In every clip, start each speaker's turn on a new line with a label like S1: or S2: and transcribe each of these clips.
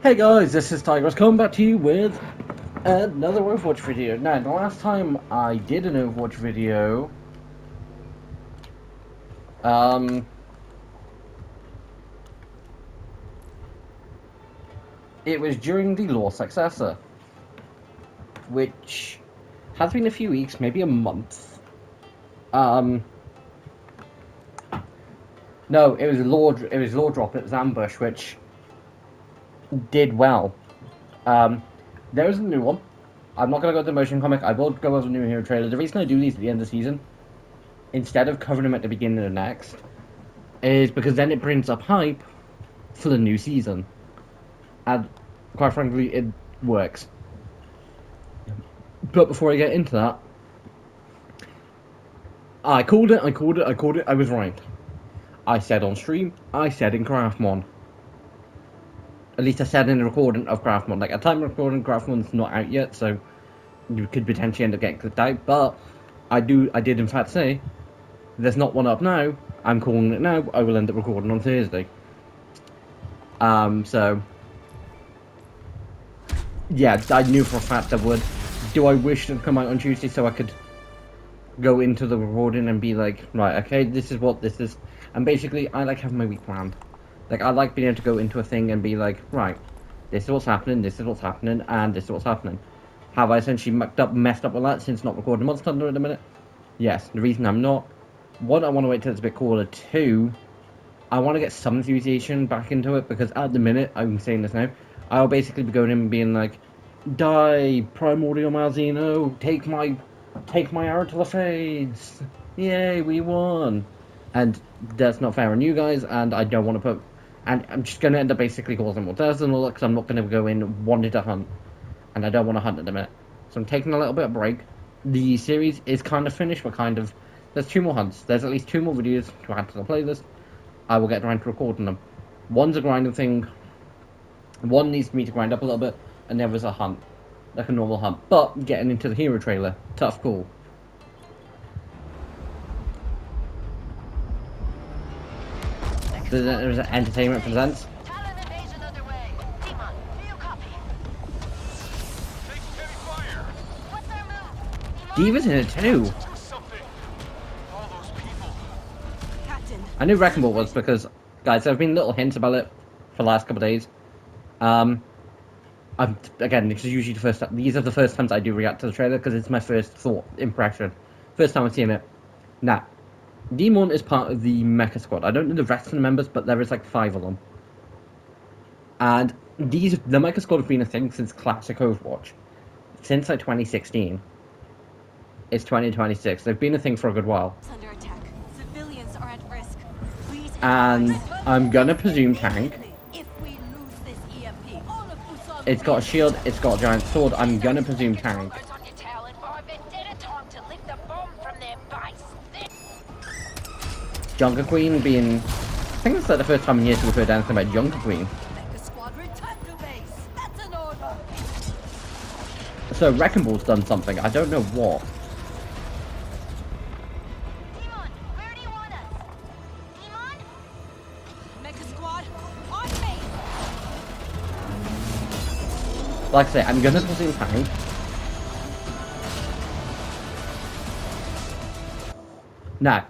S1: Hey guys, this is Tigers coming back to you with another Overwatch video. Now, the last time I did an Overwatch video, um, it was during the Law Successor, which has been a few weeks, maybe a month. No, it was Law Drop, it was Ambush, which did well. There is a new one. I'm not going to go to the motion comic, I will go over the new hero trailer. The reason I do these at the end of the season, instead of covering them at the beginning of the next, is because then it brings up hype for the new season. And quite frankly, it works. But before I get into that, I called it, I was right. I said on stream, I said in Craftmon. At least I said in the recording of Craftmon. Like, at time of recording, Craftmon's not out yet, so you could potentially end up getting clipped out, but I did in fact say, there's not one up now, I'm calling it now, I will end up recording on Thursday. So, yeah, I knew for a fact I would. Do I wish it would come out on Tuesday so I could go into the recording and be like, right, okay, this is what this is. And basically, I like having my week planned. Like, I like being able to go into a thing and be like, right, this is what's happening, this is what's happening, and this is what's happening. Have I essentially messed up with that since not recording Monster Hunter at the minute? Yes. The reason I'm not, one, I want to wait till it's a bit cooler. Two, I want to get some enthusiasm back into it, because at the minute, I'm saying this now, I'll basically be going in and being like, die, Primordial Malzeno, take my arrow to the face, yay, we won. And that's not fair on you guys, and I don't want to put, and I'm just going to end up basically causing more deaths and all that, because I'm not going to go in wanting to hunt, and I don't want to hunt at the minute. So I'm taking a little bit of break. The series is kind of finished, but kind of, there's 2 more hunts, there's at least 2 more videos to add to the playlist. I will get around to recording them. One's a grinding thing, one needs me to grind up a little bit, and the other's a hunt. Like a normal hunt. But getting into the hero trailer, tough call. There's Entertainment Presents. Diva's in it too. I knew Wrecking Ball was because, guys, there have been little hints about it for the last couple of days. Again, this is usually the first time. These are the first times I do react to the trailer because it's my first thought, impression. First time I've seen it. Now, Demon is part of the Mecha Squad. I don't know the rest of the members, but there is like 5 of them. And the Mecha Squad have been a thing since classic Overwatch. Since like 2016. It's 2026. They've been a thing for a good while.
S2: Under attack. Civilians are at risk. Please
S1: And I'm gonna presume tank.
S2: If we lose this EMP, all of Usopp
S1: It's got a shield, it's got a giant sword. I'm gonna presume tank. Junker Queen being... I think it's like the first time in years we've heard anything about Junker Queen.
S2: That's an order.
S1: So Wrecking Ball's done something. I don't know what.
S2: Demon, where do you want us? Demon? Mecha Squad, on me!
S1: Like I say, I'm gonna presume tank. Now,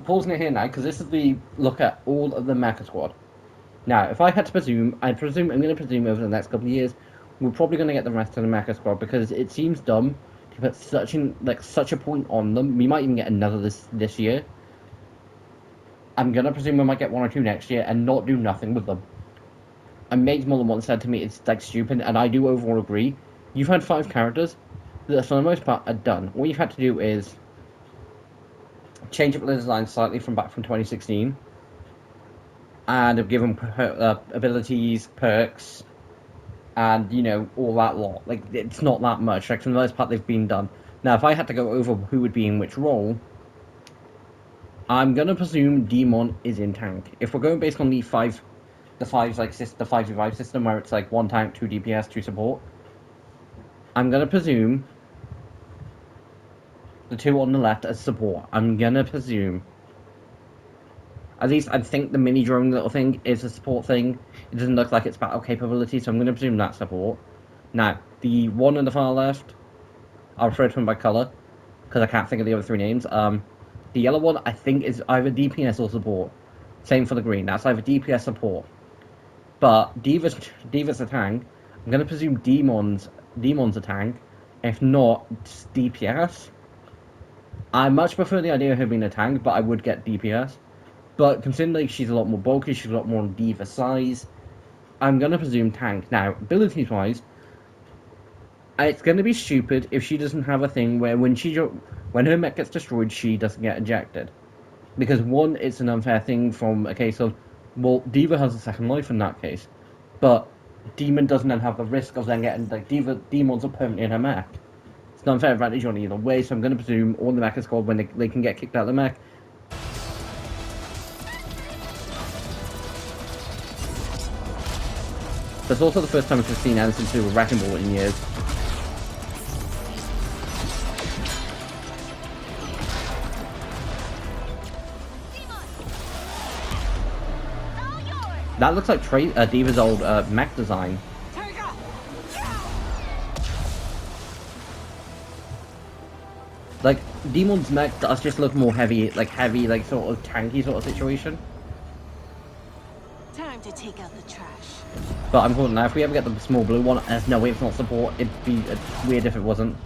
S1: pausing it here now, because this is the look at all of the Mecha Squad. Now, if I had to presume, I'm going to presume over the next couple of years, we're probably going to get the rest of the Mecha Squad, because it seems dumb to put such a point on them. We might even get another this year. I'm going to presume we might get 1 or 2 next year, and not do nothing with them. And Mates more than once said to me, it's like stupid, and I do overall agree. You've had 5 characters that for the most part are done. All you've had to do is change up the design slightly from 2016, and have given abilities, perks, and you know, all that lot. Like, it's not that much. Like, for the most part, they've been done. Now, if I had to go over who would be in which role, I'm gonna presume Demon is in tank. If we're going based on the 5v5 system, where it's like 1 tank, 2 DPS, 2 support, I'm gonna presume the 2 on the left as support. I'm gonna presume. At least I think the mini drone little thing is a support thing. It doesn't look like it's battle capability, so I'm going to presume that's support. Now, the one on the far left, I'll refer to them by color because I can't think of the other three names. The yellow one I think is either DPS or support. Same for the green. That's either DPS support. But Diva's a tank. I'm gonna presume Demon's a tank. If not, it's DPS. I much prefer the idea of her being a tank, but I would get DPS. But considering like, she's a lot more bulky, she's a lot more Diva size, I'm gonna presume tank. Now, abilities wise, it's gonna be stupid if she doesn't have a thing where when her mech gets destroyed, she doesn't get ejected. Because one, it's an unfair thing from a case of, well, Diva has a second life in that case, but Demon doesn't then have the risk of then getting like Demons are permanently in her mech. It's an unfair advantage on either way, so I'm going to presume all the mech is called when they can get kicked out of the mech. That's also the first time we've seen Anderson do a Wrecking Ball in years. That looks like Diva's old mech design. Like, Demon's mech does just look more heavy, like sort of tanky sort of situation.
S2: Time to take out the trash.
S1: But I'm calling now, if we ever get the small blue one, there's no way it's not support. It'd be weird if it wasn't.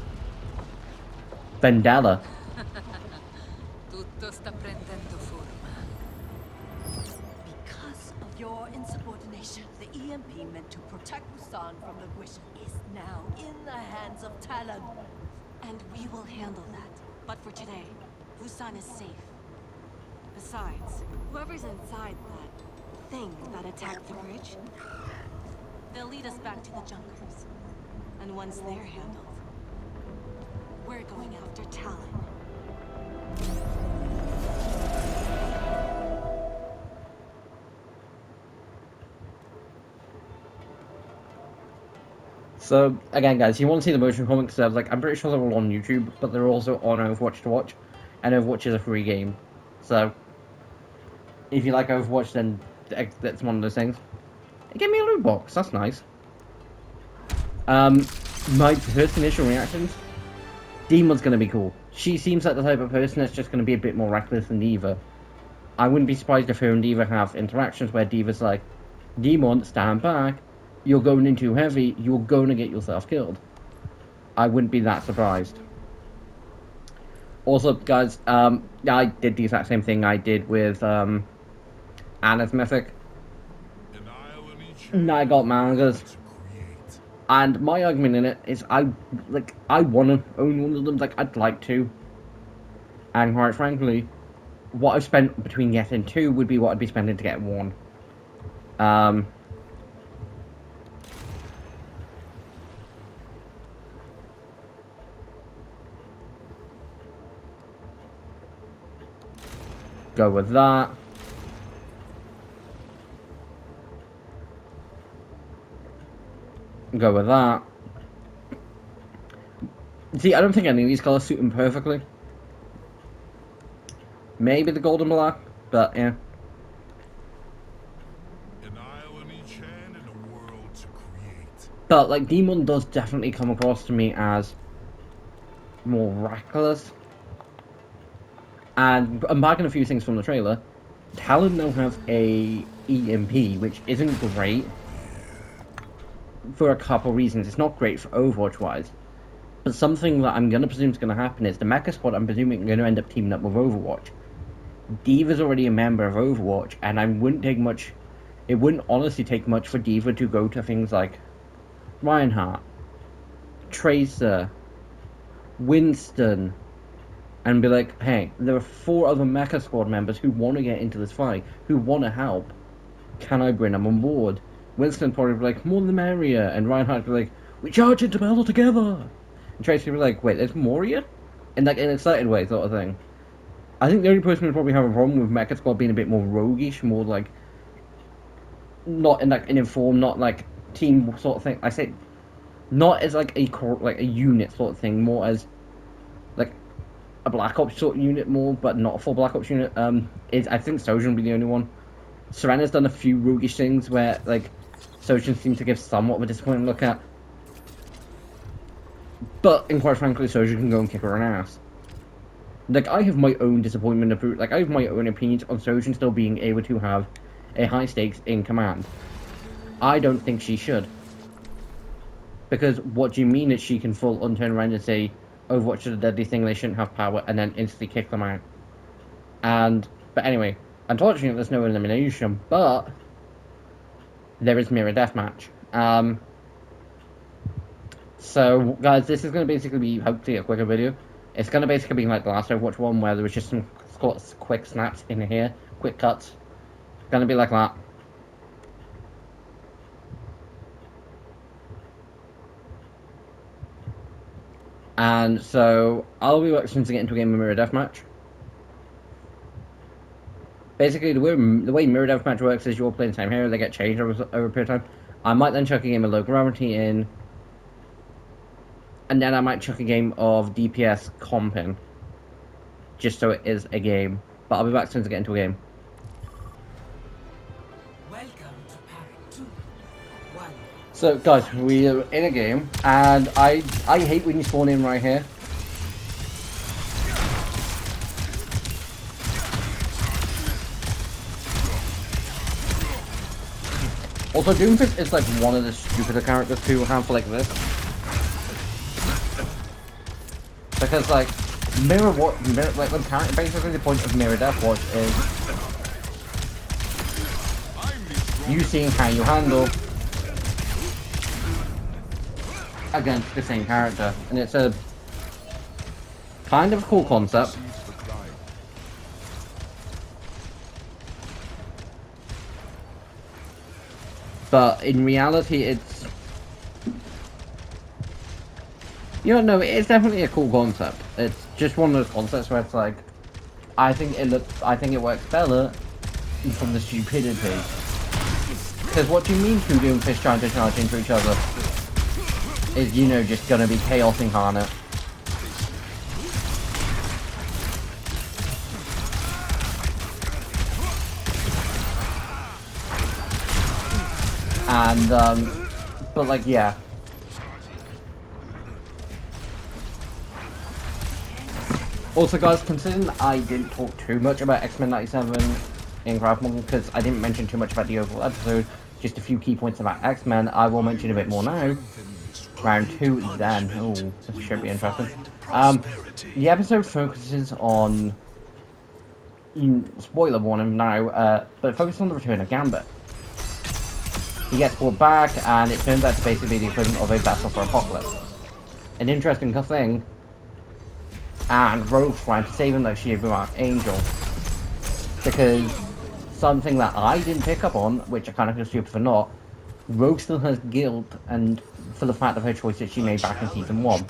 S1: Vendetta.
S3: Tutto sta prendendo forma.
S4: Because of your insubordination, the EMP meant to protect Busan from the Guisha is now in the hands of Talon.
S2: And we will handle that. But for today, Busan is safe. Besides, whoever's inside that thing that attacked the bridge, they'll lead us back to the Junkers. And once they're handled, we're going after Talon.
S1: So, again, guys, you want to see the motion comics, like, I'm pretty sure they're all on YouTube, but they're also on Overwatch to watch, and Overwatch is a free game. So, if you like Overwatch, then that's one of those things. It gave me a loot box, that's nice. My first initial reactions, Demon's gonna be cool. She seems like the type of person that's just gonna be a bit more reckless than Diva. I wouldn't be surprised if her and Diva have interactions where Diva's like, Demon, stand back. You're going in too heavy. You're going to get yourself killed. I wouldn't be that surprised. Also, guys, I did the exact same thing I did with Anna's Mythic. And I got mangas. And my argument in it is I want to own one of them. Like, I'd like to. And quite frankly, what I've spent between getting two would be what I'd be spending to get one. Go with that. Go with that. See, I don't think any of these colors suit him perfectly. Maybe the gold and black, but yeah.
S5: An isle in each hand and a world to create.
S1: But like, Demon does definitely come across to me as more reckless. And I'm backing a few things from the trailer. Talon now has a EMP, which isn't great for a couple reasons. It's not great for Overwatch wise, but something that I'm gonna presume is gonna happen is the Mecha Squad. I'm presuming are gonna end up teaming up with Overwatch. Diva's already a member of Overwatch, and I wouldn't take much. It wouldn't honestly take much for Diva to go to things like Reinhardt, Tracer, Winston, and be like, hey, there are 4 other Mecha Squad members who want to get into this fight, who want to help. Can I bring them on board? Winston probably be like, more the merrier, and Reinhardt be like, we charge into battle together. And Tracy be like, wait, there's more of you? In like an excited way, sort of thing. I think the only person who would probably have a problem with Mecha Squad being a bit more roguish, more like, not in like an informed, not like team sort of thing. I say, not as like a unit sort of thing, more as like a Black Ops sort of unit more, but not a full Black Ops unit, is I think Sojin will be the only one. Serena's done a few roguish things where, like, Sojin seems to give somewhat of a disappointing look at. But, and quite frankly, Sojin can go and kick her own ass. Like, I have my own disappointment of, like, I have my own opinions on Sojin still being able to have a high stakes in command. I don't think she should. Because what do you mean that she can full on turn around and say, Overwatch is a deadly thing, they shouldn't have power, and then instantly kick them out? But anyway, unfortunately there's no elimination, but there is mirror deathmatch. So, guys, this is going to basically be, hopefully, a quicker video. It's going to basically be like the last Overwatch one, where there was just some quick snaps in here, quick cuts. It's going to be like that. And so, I'll be working to get into a game of mirror deathmatch. Basically, the way mirror deathmatch works is you're playing the same hero, they get changed over a period of time. I might then chuck a game of low gravity in, and then I might chuck a game of DPS comp in, just so it is a game. But I'll be back soon to get into a game.
S3: Welcome to Parent 2. 1.
S1: So, guys, we are in a game, and I hate when you spawn in right here. Also, Doomfist is like one of the stupider characters to have like this. Because like, like basically the point of Mirror Deathwatch is you seeing how you handle against the same character. And it's a kind of cool concept. But in reality, it's... You know, no, it's definitely a cool concept. It's just one of those concepts where it's like... I think it works better from the stupidity. Because what do you mean two Doomfists trying to charge into each other? Is, you know, just gonna be chaos incarnate. And, but like, yeah. Also, guys, considering I didn't talk too much about X-Men 97 in Craftmon, because I didn't mention too much about the overall episode, just a few key points about X-Men, I will mention a bit more now. Round 2 then. Oh, this should be interesting. The episode focuses on... Spoiler warning now, but it focuses on the return of Gambit. He gets brought back, and it turns out to basically be the equivalent of a vessel for Apocalypse. An interesting thing, and Rogue's trying to save him like she had Archangel. Because something that I didn't pick up on, which I kind of feel stupid for not, Rogue still has guilt and for the fact of her choice that she made back in Season 1.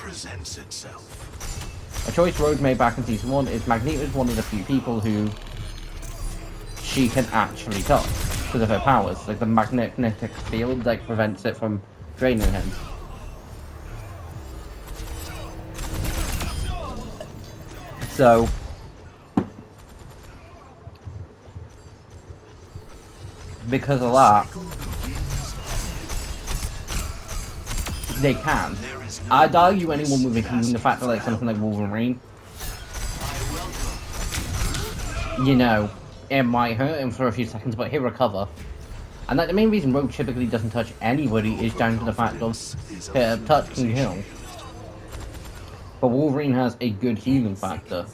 S1: A choice Rogue made back in Season 1 is Magneto is one of the few people who she can actually touch. Because of her powers, like the magnetic field that prevents it from draining him. So, because of that, they can. I'd argue anyone with including the fact that like something like Wolverine, you know, it might hurt him for a few seconds, but he'll recover. And like, the main reason Rogue typically doesn't touch anybody is down to the fact of touch can kill. But Wolverine has a good healing factor.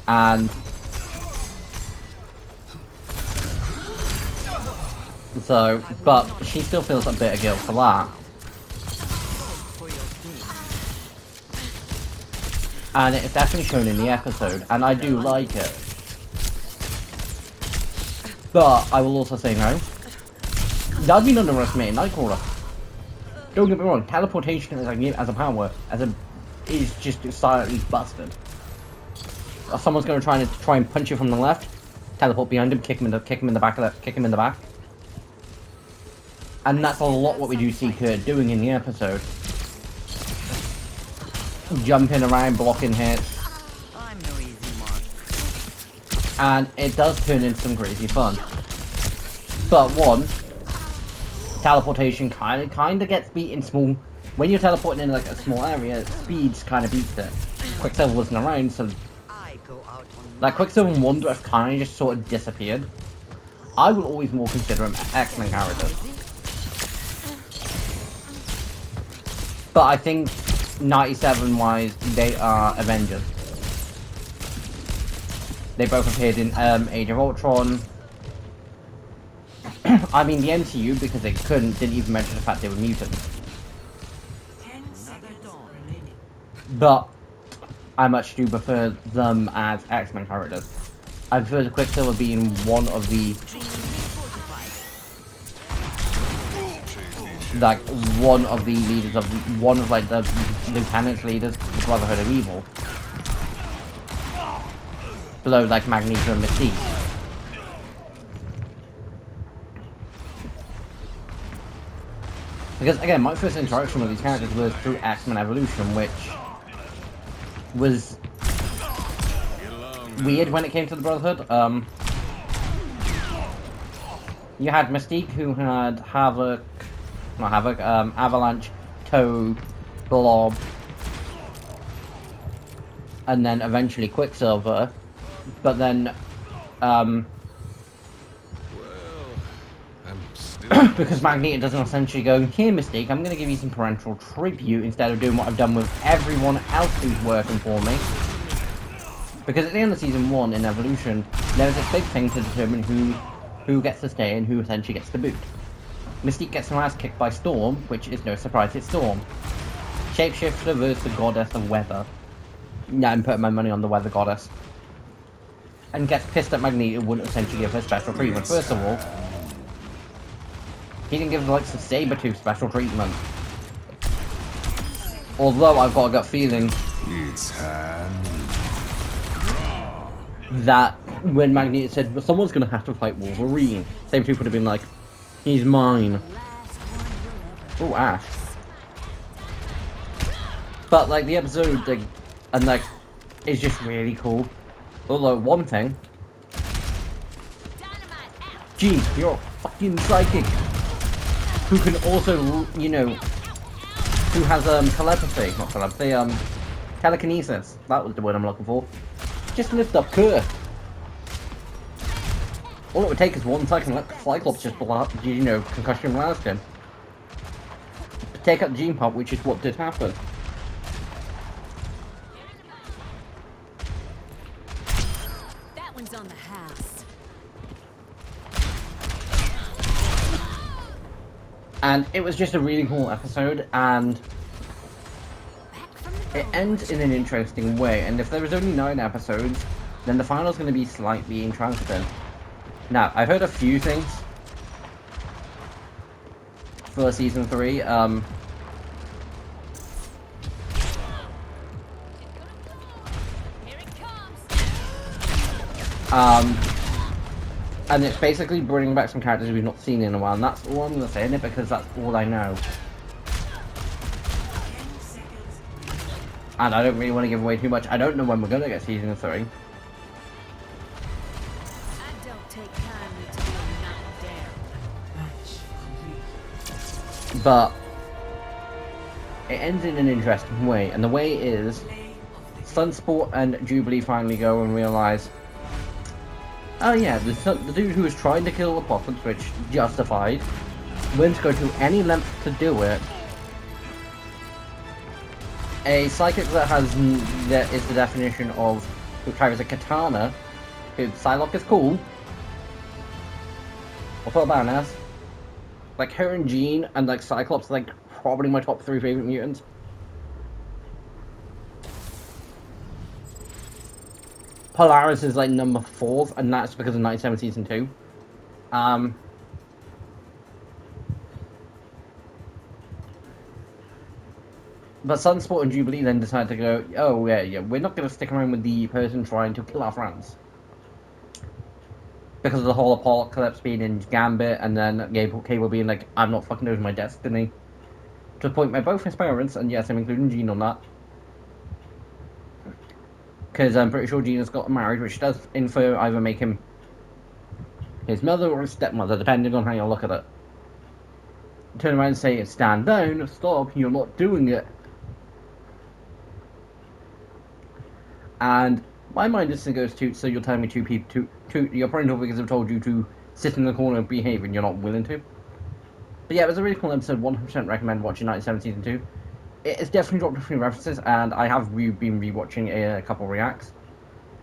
S1: And so, but she still feels a bit of guilt for that. And it's definitely shown in the episode, and I do like it. But I will also say no. I've been underestimating Nightcrawler. Don't get me wrong, teleportation as a power is just silently busted. Someone's going to try and punch you from the left, teleport behind him, kick him in the back. And that's a lot what we do see Kurt doing in the episode. jumping around, blocking hits,
S4: I'm no easy mark.
S1: and it does turn into some crazy fun. But one, teleportation kind of gets beaten small. When you're teleporting in like a small area, speeds kind of beats it. Quicksilver wasn't around, so
S4: I go out on
S1: like Quicksilver and Wonder have kind of just sort of disappeared. I will always more consider them X-Men characters. But I think 97-wise, they are Avengers. They both appeared in Age of Ultron. I mean, the MCU, because they didn't even mention the fact they were mutants.
S3: 10 seconds remaining.
S1: But I much do prefer them as X-Men characters. I prefer the Quicksilver being one of the leaders of one of like the lieutenant's leaders, the Brotherhood of Evil. Below like Magneto and Mystique. Because again, my first interaction with these characters was through X-Men Evolution, which was weird when it came to the Brotherhood. You had Mystique, who had Avalanche, Toad, Blob, and then eventually Quicksilver. But then, because Magneto doesn't essentially go, here Mystique, I'm going to give you some parental tribute instead of doing what I've done with everyone else who's working for me. Because at the end of Season 1 in Evolution, there's this big thing to determine who gets to stay and who essentially gets to boot. Mystique gets her ass kicked by Storm, which is no surprise, it's Storm. Shapeshifter versus the Goddess of Weather. Yeah, I'm putting my money on the Weather Goddess. And gets pissed at Magneto wouldn't essentially give her special treatment. First of all, he didn't give the likes of Sabretooth special treatment. Although I've got a gut feeling that when Magneto said, well, someone's going to have to fight Wolverine, Sabretooth would have been like, he's mine. Oh, Ash. But like the episode, like, and like, is just really cool. Although one thing, Gee, you're a fucking psychic who can also, you know, who has telepathy, not telepathy, telekinesis. That was the word I'm looking for. Just lift up Kerr. All it would take is 1 second, let Cyclops just you know, concussion blast him. Take out the gene pop, which is what did happen.
S2: That one's on the house.
S1: And it was just a really cool episode, and it ends in an interesting way. And if there was only 9 episodes, then the final's going to be slightly interesting. Now, I've heard a few things for season 3. And it's basically bringing back some characters we've not seen in a while, and that's all I'm going to say in it because that's all I know. And I don't really want to give away too much. I don't know when we're going to get season 3.
S2: I don't take kindly to being knocked down.
S3: Match complete.
S1: But it ends in an interesting way, and the way is Sunsport and Jubilee finally go and realise, oh yeah, the dude who was trying to kill Apocalypse, which justified, wouldn't go to any length to do it. A psychic that is the definition of who carries a katana, who Psylocke is cool. I'll put about as like her and Jean and like Cyclops are like probably my top 3 favorite mutants. Polaris is like number 4, and that's because of 97 season 2. But Sunsport and Jubilee then decide to go, oh yeah, we're not going to stick around with the person trying to kill our friends. Because of the whole Apocalypse being in Gambit, and then Cable being like, I'm not fucking losing my destiny. To the point where both his parents, and yes, I'm including Jean on that, Because I'm pretty sure Gina's got married, which does infer either make him his mother or his stepmother, depending on how you look at it. Turn around and say, stand down, stop, you're not doing it. And my mind instantly goes to, so you're telling me two people, your parental figures have told you to sit in the corner and behave and you're not willing to? But yeah, it was a really cool episode, 100% recommend watching 97 Season 2. It's definitely dropped a few references, and I have been rewatching a couple reacts.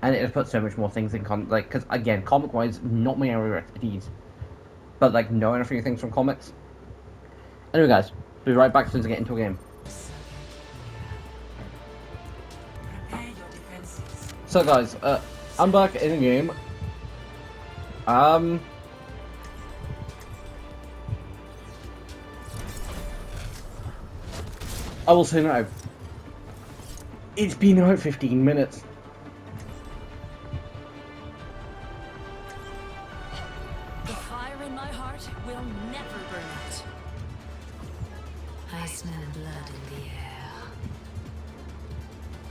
S1: And it has put so much more things in like, because again, comic-wise, not my area of expertise. But like, knowing a few things from comics. Anyway guys, be right back as soon as I get into a game.
S3: Prepare your defenses.
S1: So guys, I'm back in the game. I will say now, it's been about 15 minutes.
S4: The fire in my heart will never burn out. I smell blood in the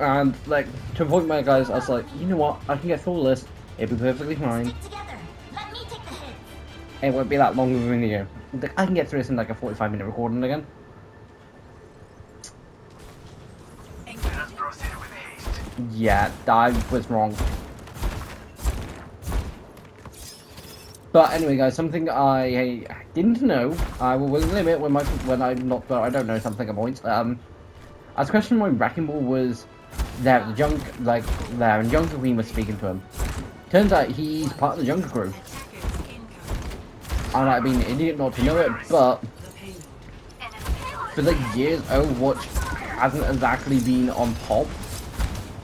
S4: air.
S1: And like, to a point where guys, I was like, you know what, I can get through this, it'll be perfectly fine.
S6: Stick together. Let me take the hit.
S1: It won't be that long of a video. I can get through this in like a 45-minute recording again. Yeah, I was wrong. But anyway, guys, something I didn't know, I will willingly admit when I'm not, I don't know something at points. I was questioning why Wrecking Ball was there at the junk, like there, and Junker Queen was speaking to him. Turns out he's part of the Junker crew. I might have been an idiot not to know it, but for like years, Overwatch hasn't exactly been on top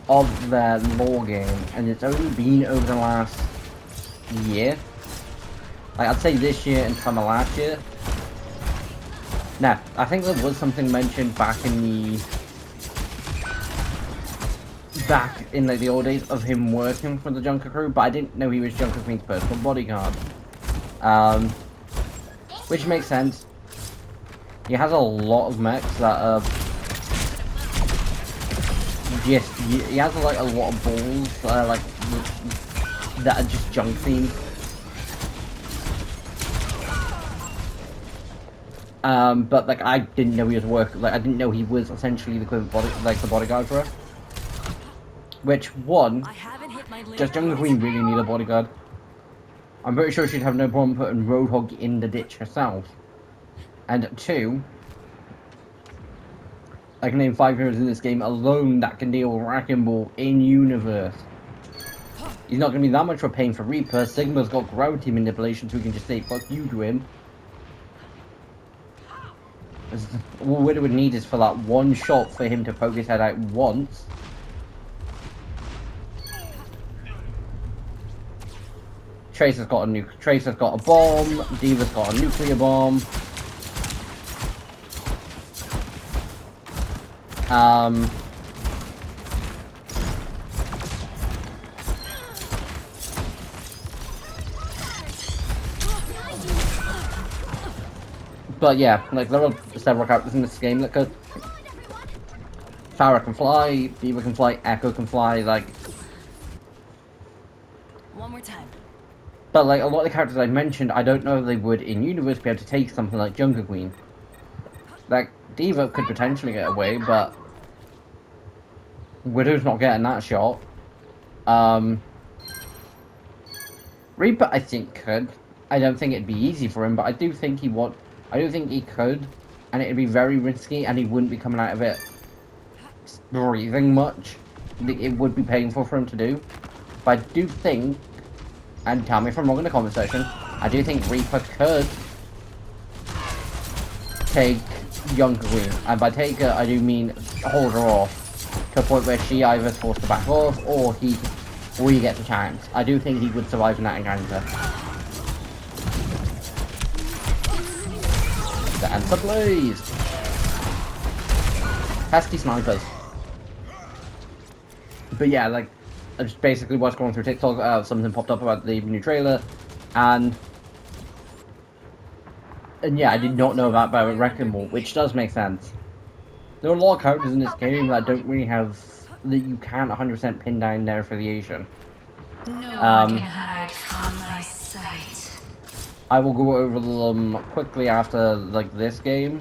S1: of their lore game, and it's only been over the last year. Like, I'd say this year and summer last year. Now, I think there was something mentioned back in like the old days of him working for the Junker crew, but I didn't know he was Junker Queen's personal bodyguard. Which makes sense. He has a lot of mechs that are just, he has like a lot of balls that are just junk themed. But like, I didn't know he was I didn't know he was essentially the equivalent the bodyguard for her. Which, one, does Jungle Queen really need a bodyguard? I'm pretty sure she'd have no problem putting Roadhog in the ditch herself. And two, I can name 5 heroes in this game alone that can deal with Wrecking Ball in universe. He's not going to be that much of a pain for Reaper. Sigma's got gravity manipulation, so we can just say fuck you to him. All we would need is for that one shot for him to poke his head out once. Tracer's got a bomb. Diva's got a nuclear bomb. But yeah, like, there are several characters in this game that could. Farah can fly, Diva can fly, Echo can fly, like.
S4: One more time.
S1: But like, a lot of the characters I mentioned, I don't know if they would in universe be able to take something like Junker Queen. Like, Diva could potentially get away, but Widow's not getting that shot. Reaper, I think, could. I don't think it'd be easy for him, but I do think he would. I do think he could, and it'd be very risky, and he wouldn't be coming out of it breathing much. It would be painful for him to do. But I do think, and tell me if I'm wrong in the comment section, I do think Reaper could take Junker Queen. And by take her, I do mean hold her off to a point where she either is forced to back off, or he gets a chance. I do think he would survive in that encounter. The answer, please. Pesky snipers. But yeah, like, I just basically was going through TikTok, something popped up about the new trailer, and yeah, I did not know about Wrecking Ball, which does make sense. There are a lot of characters in this game that don't really have that you can't 100% pin down their affiliation.
S6: No one can hide from my sight.
S1: I will go over them quickly after like this game.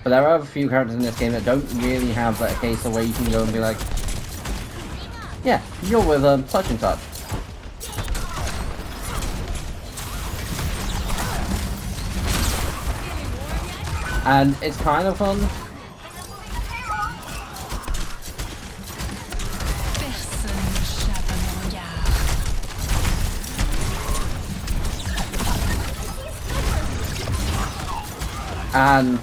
S1: But there are a few characters in this game that don't really have that case of where you can go and be like, yeah, you're with such and such. And it's kind of fun. And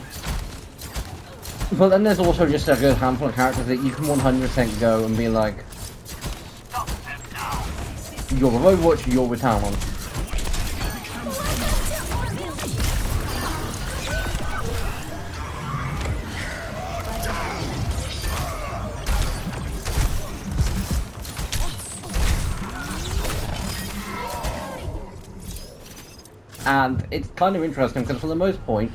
S1: but then there's also just a good handful of characters that you can 100% go and be like, you're with Overwatch, you're with Talon. And it's kind of interesting because for the most point,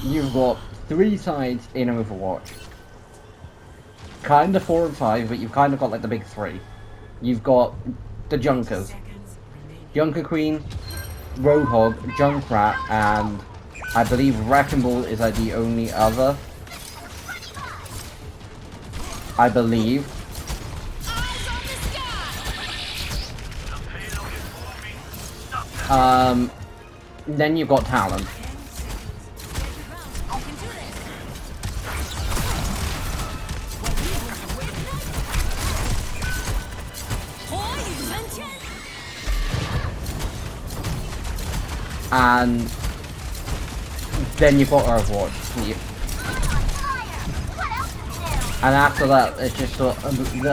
S1: you've got 3 sides in Overwatch. Kind of 4 and 5, but you've kind of got like the big 3. You've got the Junkers. Junker Queen, Roadhog, Junkrat, and I believe Wrecking Ball is like the only other. I believe. Then you've got Talon. And then you've got Overwatch. And after that, it's just a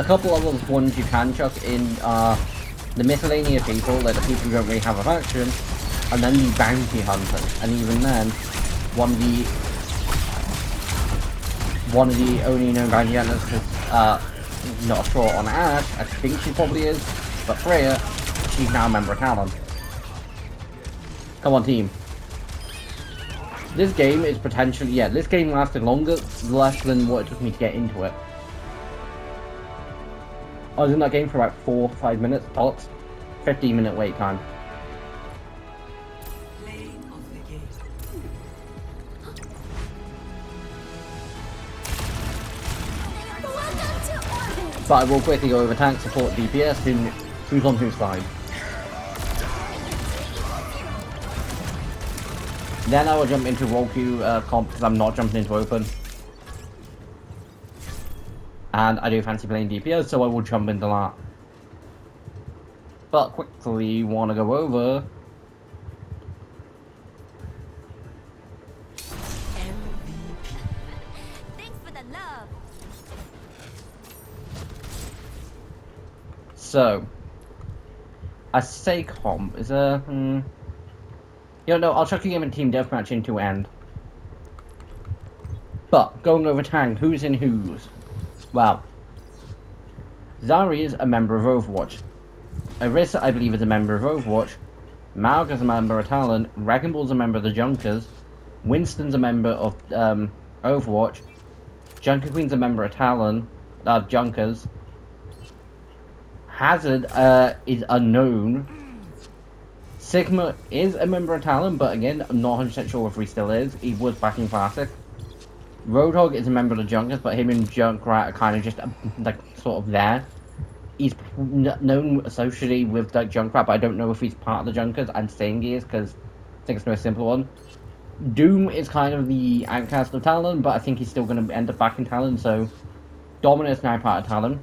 S1: couple of other ones you can chuck in the miscellaneous people, like the people who don't really have a faction, and then the bounty hunters. And even then, one of the only known bounty hunters is not sure on Ash. I think she probably is, but Freya, she's now a member of Talon. Come on, team. This game is potentially, yeah, this game lasted less than what it took me to get into it. I was in that game for about 4 or 5 minutes, tops. 15-minute wait time.
S3: Play of the game.
S1: But I will quickly go over tank support DPS, who's on whose side. Then I will jump into role queue comp because I'm not jumping into open. And I do fancy playing DPS, so I will jump into that. But quickly want to go over
S2: Thanks for the love.
S1: so I say comp is a you know, I'll chuck a game in team deathmatch into end. But going over tank, who's in whose? Well, Zari is a member of Overwatch. Orisa, I believe, is a member of Overwatch. Malg is a member of Talon. Wrecking Ball's a member of the Junkers. Winston's a member of Overwatch. Junker Queen's a member of Talon, Junkers. Hazard is unknown. Sigma is a member of Talon, but again, I'm not 100% sure if he still is. He was back in Classic. Roadhog is a member of the Junkers, but him and Junkrat are kind of just like sort of there. He's known socially with like Junkrat, but I don't know if he's part of the Junkers. I'm saying he is because I think it's the most simple one. Doom is kind of the outcast of Talon, but I think he's still going to end up back in Talon, so Domina's now part of Talon.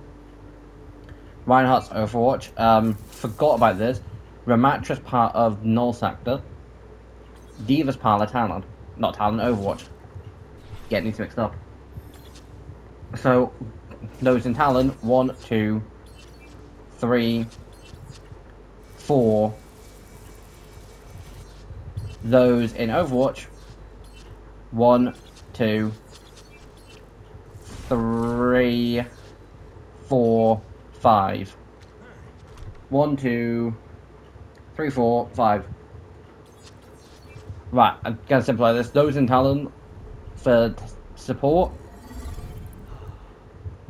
S1: Reinhardt's Overwatch. Forgot about this. Ramatra's part of Null Sector. Diva's part of Talon. Not Talon, Overwatch. Getting these mixed up. So, those in Talon, 1, 2, 3, 4. Those in Overwatch, 1, 2, 3, 4, 5. 1, 2, 3, 4, 5. Right, I'm gonna simplify this. Those in Talon for support,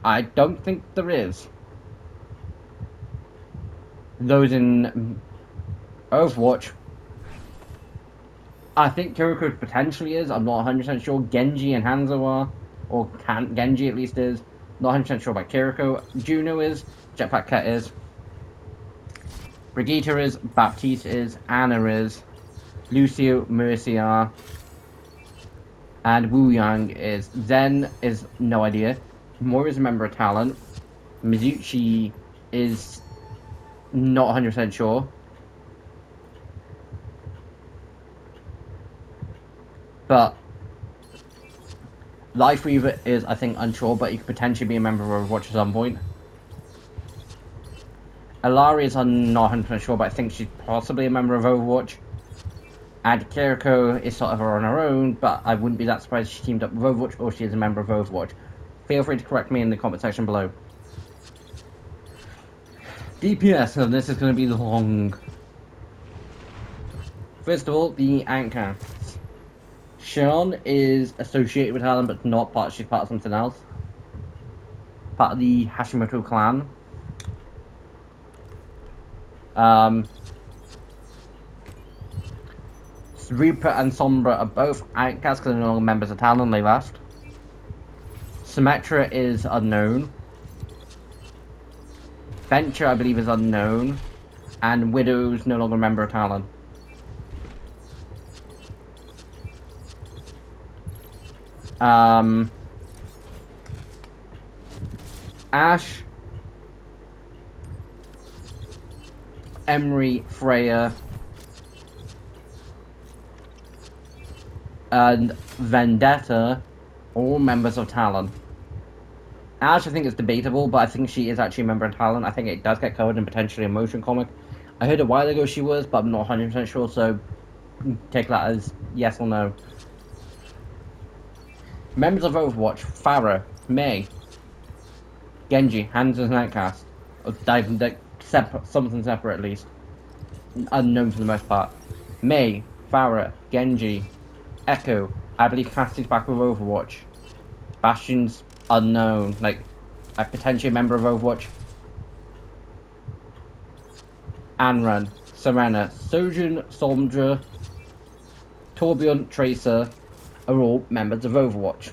S1: I don't think there is. Those in Overwatch, I think Kiriko potentially is. I'm not 100% sure. Genji and Hanzo are, or Genji at least is. Not 100% sure about Kiriko. Juno is. Jetpack Cat is. Brigitte is. Baptiste is. Anna is. Lucio, Mercy are. And Wu Yang is. Zen is no idea. Moira is a member of Talent. Mizuchi is not 100% sure. But Life Weaver is, I think, unsure, but he could potentially be a member of Overwatch at some point. Alari is not 100% sure, but I think she's possibly a member of Overwatch. And Kiriko is sort of on her own, but I wouldn't be that surprised if she teamed up with Overwatch or she is a member of Overwatch. Feel free to correct me in the comment section below. DPS, and this is going to be long. First of all, the anchor. Sean is associated with Helen, but not part. She's part of something else. Part of the Hashimoto clan. Reaper and Sombra are both outcasts because they're no longer members of Talon, they left. Symmetra is unknown. Venture, I believe, is unknown. And Widow's no longer a member of Talon. Ash, Emery, Freya, and Vendetta, all members of Talon. Ash, I think it's debatable, but I think she is actually a member of Talon. I think it does get covered in potentially a motion comic. I heard a while ago she was, but I'm not 100% sure, so take that as yes or no. Members of Overwatch: Pharah, Mei, Genji, Hanzo's Nightcast, or something separate at least. Unknown for the most part. Mei, Pharah, Genji, Echo, I believe Cassie's back with Overwatch. Bastion's unknown, like potentially a member of Overwatch. Anran, Serena, Sojin, Sombra, Torbjorn, Tracer are all members of Overwatch.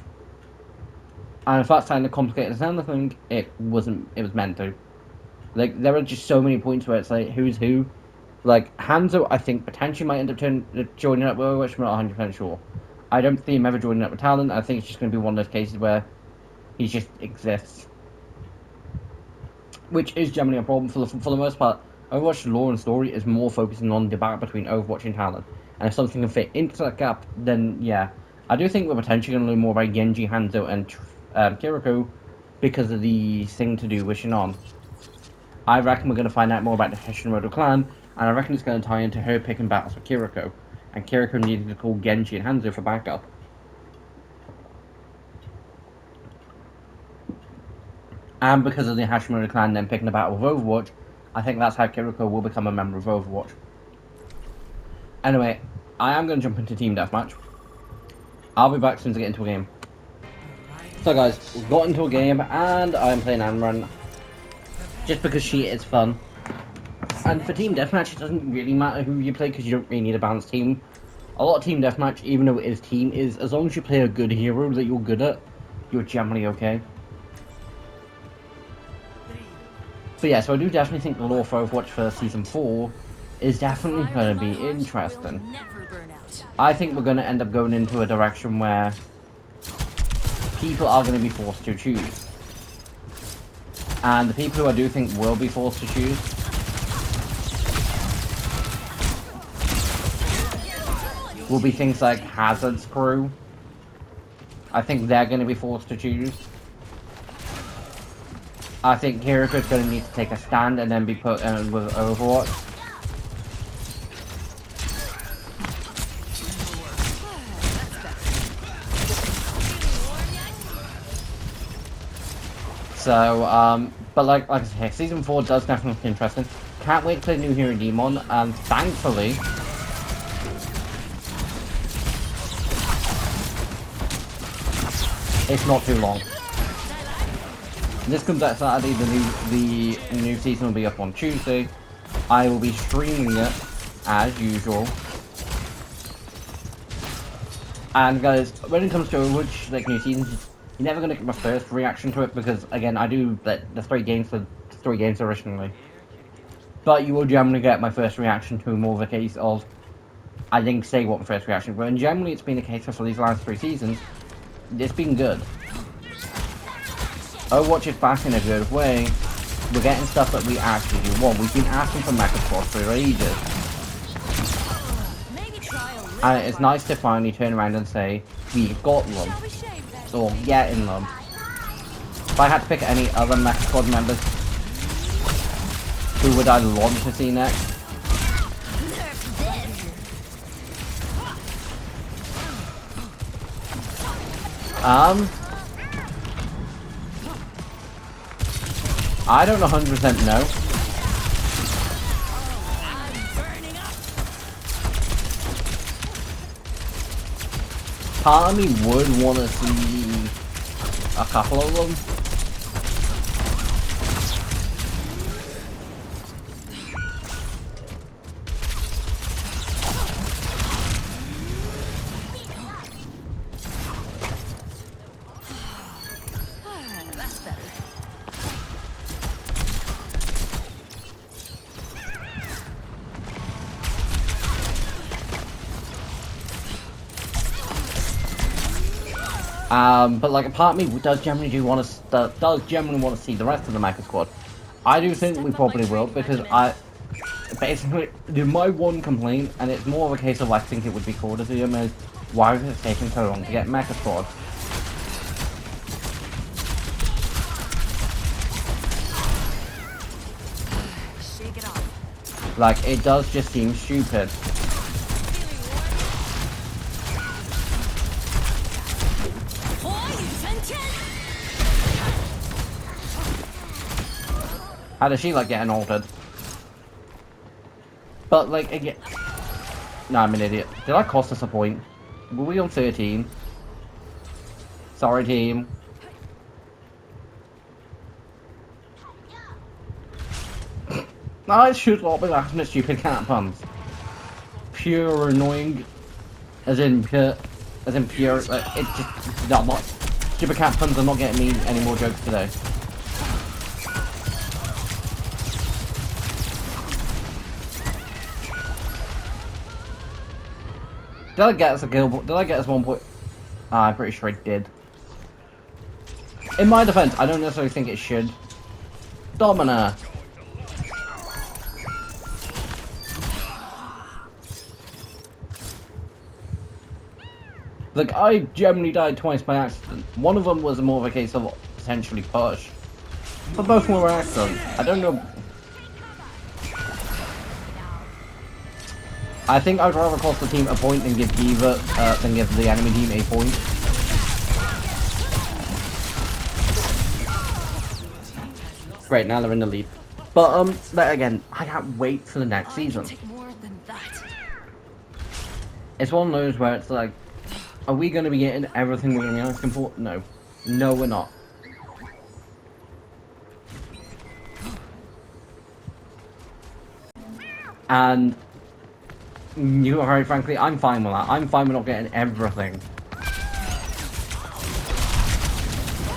S1: And if that's kind of complicated as anything, it wasn't. It was meant to. Like, there are just so many points where it's like, who's who? Like, Hanzo, I think, potentially might end up joining up with Overwatch, I'm not 100% sure. I don't see him ever joining up with Talon. I think it's just going to be one of those cases where he just exists. Which is generally a problem for the most part. Overwatch's lore and story is more focusing on the battle between Overwatch and Talon. And if something can fit into that gap, then yeah. I do think we're potentially going to learn more about Genji, Hanzo, and Kiriko because of the thing to do with Shinon. I reckon we're going to find out more about the Hashimoto clan, and I reckon it's going to tie into her picking battles with Kiriko, and Kiriko needing to call Genji and Hanzo for backup. And because of the Hashimoto clan then picking a battle with Overwatch, I think that's how Kiriko will become a member of Overwatch. Anyway, I am going to jump into Team Deathmatch. I'll be back as soon as I get into a game. So guys, we've got into a game, and I'm playing Amran. Just because she is fun. And for Team Deathmatch, it doesn't really matter who you play because you don't really need a balanced team. A lot of Team Deathmatch, even though it is team, is as long as you play a good hero that you're good at, you're generally okay. So yeah, so I do definitely think the lore for Overwatch for Season 4 is definitely going to be interesting. I think we're going to end up going into a direction where people are going to be forced to choose. And the people who I do think will be forced to choose will be things like Hazard's crew. I think they're going to be forced to choose. I think Kiriko's going to need to take a stand and then be put in with Overwatch. So, but like I said, Season 4 does definitely look interesting. Can't wait to play new hero Demon, and thankfully, it's not too long. This comes out Saturday. The new season will be up on Tuesday. I will be streaming it as usual. And guys, when it comes to Overwatch, like new seasons, you're never gonna get my first reaction to it because again, I do the 3 games originally. But you will generally get my first reaction to more of a case of I didn't say what my first reaction, but generally it's been a case of for these last 3 seasons, it's been good. Overwatch is back in a good way. We're getting stuff that we actually do want. We've been asking for Mecha Squad for ages. And it's nice to finally turn around and say, we've got them. Or getting them. If I had to pick any other Mecha Squad members, who would I want to see next? I don't 100% know. Part of me would want to see a couple of them. But like a part of me does generally want to see the rest of the Mecha Squad. I do think we probably will because basically my one complaint, and it's more of a case of I think it would be cool to see them, is why is it taking so long to get Mecha Squad?
S2: Shake it off.
S1: Like it does just seem stupid. How does she like getting altered? But like again, no, I'm an idiot. Did I cost us a point? Were we on 13? Sorry, team. I should not be laughing at stupid cat puns. Pure annoying, as in pure. Like, it's just not. Stupid cat puns are not getting me any more jokes today. Did I get us a kill? Did I get us 1 point? I'm pretty sure I did. In my defense, I don't necessarily think it should. Domina! Like, I generally died twice by accident. One of them was more of a case of potentially push. But both were accidents. I don't know. I think I'd rather cost the team a point than give the enemy team a point. Great, now they're in the lead. But again, I can't wait for the next season. It's one of those where it's like, are we going to be getting everything we're going to be asking for? No. No, we're not. And very frankly, I'm fine with that. I'm fine with not getting everything.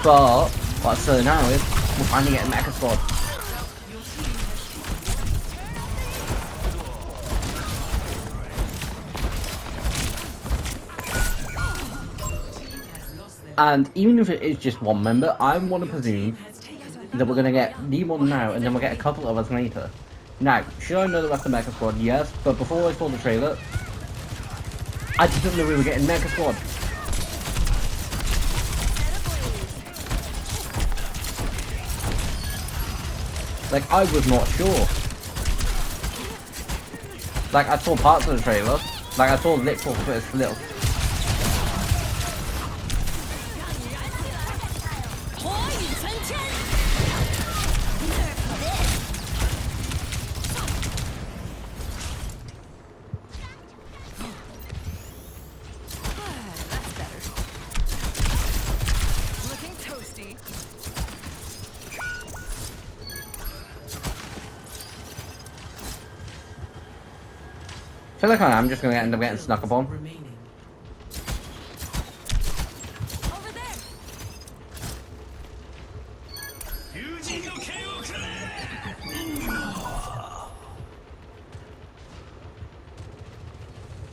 S1: But what I'm saying now is we're finally getting Mecha Squad. And even if it is just one member, I want to presume that we're going to get the one now and then we'll get a couple of us later. Now, should I know the rest of Mecha Squad? Yes, but before I saw the trailer, I just didn't know we were getting Mecha Squad. Like, I was not sure. Like, I saw parts of the trailer. Like, I saw little first little. feel like I am just going to end up getting snuck upon.
S3: Remaining.
S2: Over there!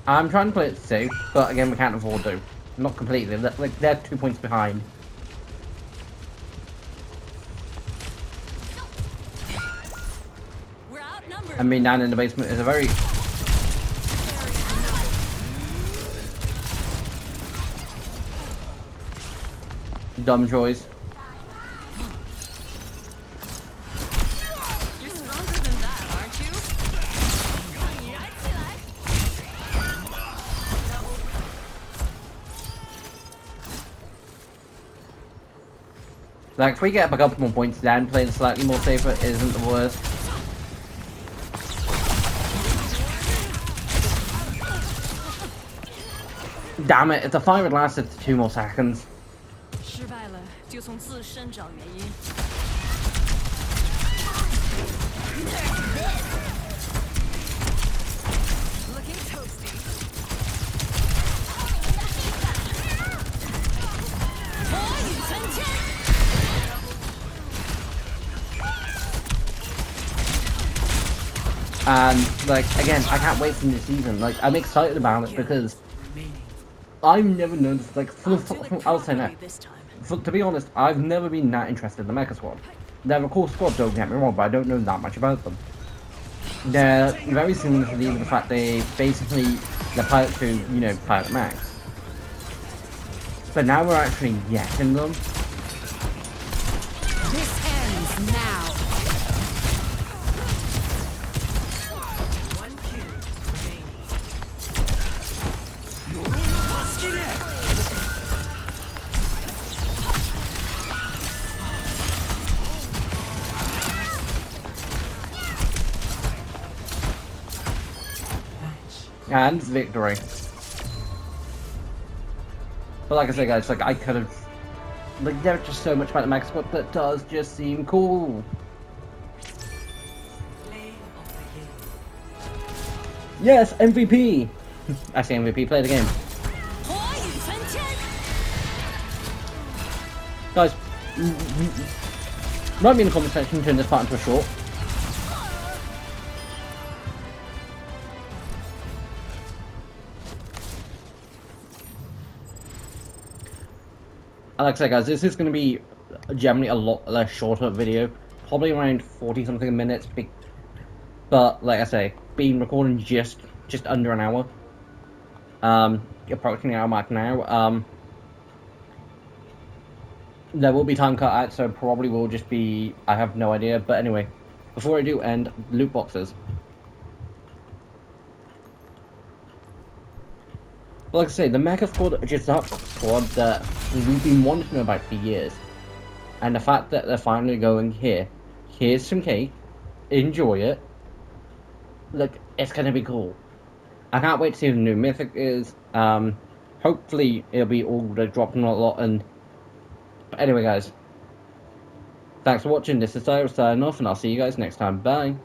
S1: I'm trying to play it safe, but again, we can't afford to. Not completely. Like, they're 2 points behind.
S2: We're outnumbered!
S1: I mean, down in the basement is a very... dumb choice.
S2: You're stronger than that, aren't you?
S1: Like, if we get a couple more points down, playing slightly more safer isn't the worst. Damn it, if the fight had lasted 2 more seconds.
S2: 失败了，就从自身找原因。Looking toasty. 火雨喷天。
S1: And, like, again, I can't wait for this season. Like, I'm excited about it because
S3: Remaining.
S1: I've never known, like, I'll say that.
S2: This time.
S1: To be honest, I've never been that interested in the Mecha Squad. They're a cool squad, don't get me wrong, but I don't know that much about them. They're very similar to the fact they're Pilot 2, you know, Pilot Max. But now we're actually getting them.
S2: This ends now.
S3: One kill remaining.
S1: And victory. But like I said, guys, like I could have, like there's just so much about the Mecha Squad that does just seem cool.
S3: Play of the game.
S1: Yes, MVP. I say MVP. Play the game,
S2: 火雨喷天。
S1: guys. Write me in the comment section. Turn this part into a short. Like I said, guys, this is going to be generally a lot less shorter video, probably around 40 something minutes. But like I say, been recording just under an hour, approaching the hour mark now. There will be time cut out, so probably will just be, I have no idea. But anyway, before I do end, loot boxes. Like I say, the Mecha Squad is just that squad that we've been wanting to know about for years. And the fact that they're finally going, here's some cake, enjoy it. Look, it's gonna be cool. I can't wait to see who the new Mythic is. Hopefully it'll be all dropping a lot. And but anyway, guys, thanks for watching. This is Cyrus signing off, and I'll see you guys next time. Bye.